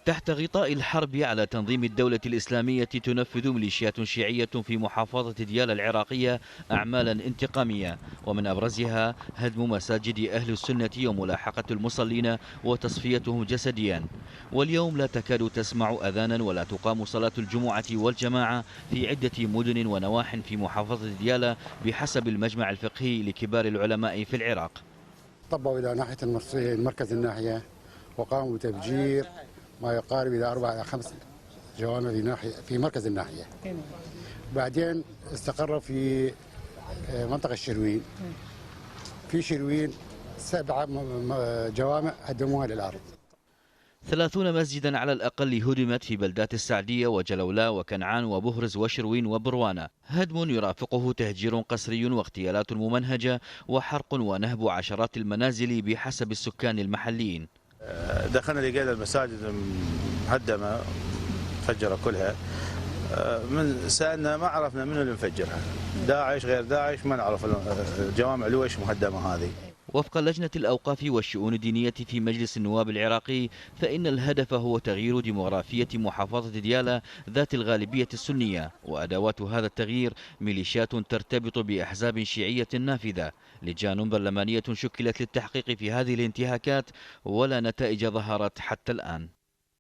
تحت غطاء الحرب على تنظيم الدولة الإسلامية تنفذ ميليشيات شيعية في محافظة ديالى العراقية أعمالا انتقامية، ومن أبرزها هدم مساجد أهل السنة وملاحقة المصلين وتصفيتهم جسديا. واليوم لا تكاد تسمع أذانا ولا تقام صلاة الجمعة والجماعة في عدة مدن ونواح في محافظة ديالى بحسب المجمع الفقهي لكبار العلماء في العراق. طبوا إلى ناحية المركز الناحية، وقاموا بتفجير ما يقارب إلى 4 إلى 5 جوامع في مركز الناحية. بعدين استقروا في منطقة الشروين. في شروين 7 جوامع هدموها للأرض. 30 مسجدا على الأقل هدمت في بلدات السعدية وجلولاء وكنعان وبهرز وشروين وبروانة، هدم يرافقه تهجير قسري واغتيالات ممنهجة وحرق ونهب عشرات المنازل بحسب السكان المحليين. دخلنا لقينا المساجد مهدمة مفجرة كلها. من سألنا ما عرفنا منو اللي مفجرها، داعش غير داعش ما نعرف. الجوامع لويش مهدمة هذه. وفق لجنة الأوقاف والشؤون الدينية في مجلس النواب العراقي، فإن الهدف هو تغيير ديمغرافية محافظة ديالى ذات الغالبية السنية، وأدوات هذا التغيير ميليشيات ترتبط بأحزاب شيعية نافذة. لجان برلمانية شكلت للتحقيق في هذه الانتهاكات ولا نتائج ظهرت حتى الآن.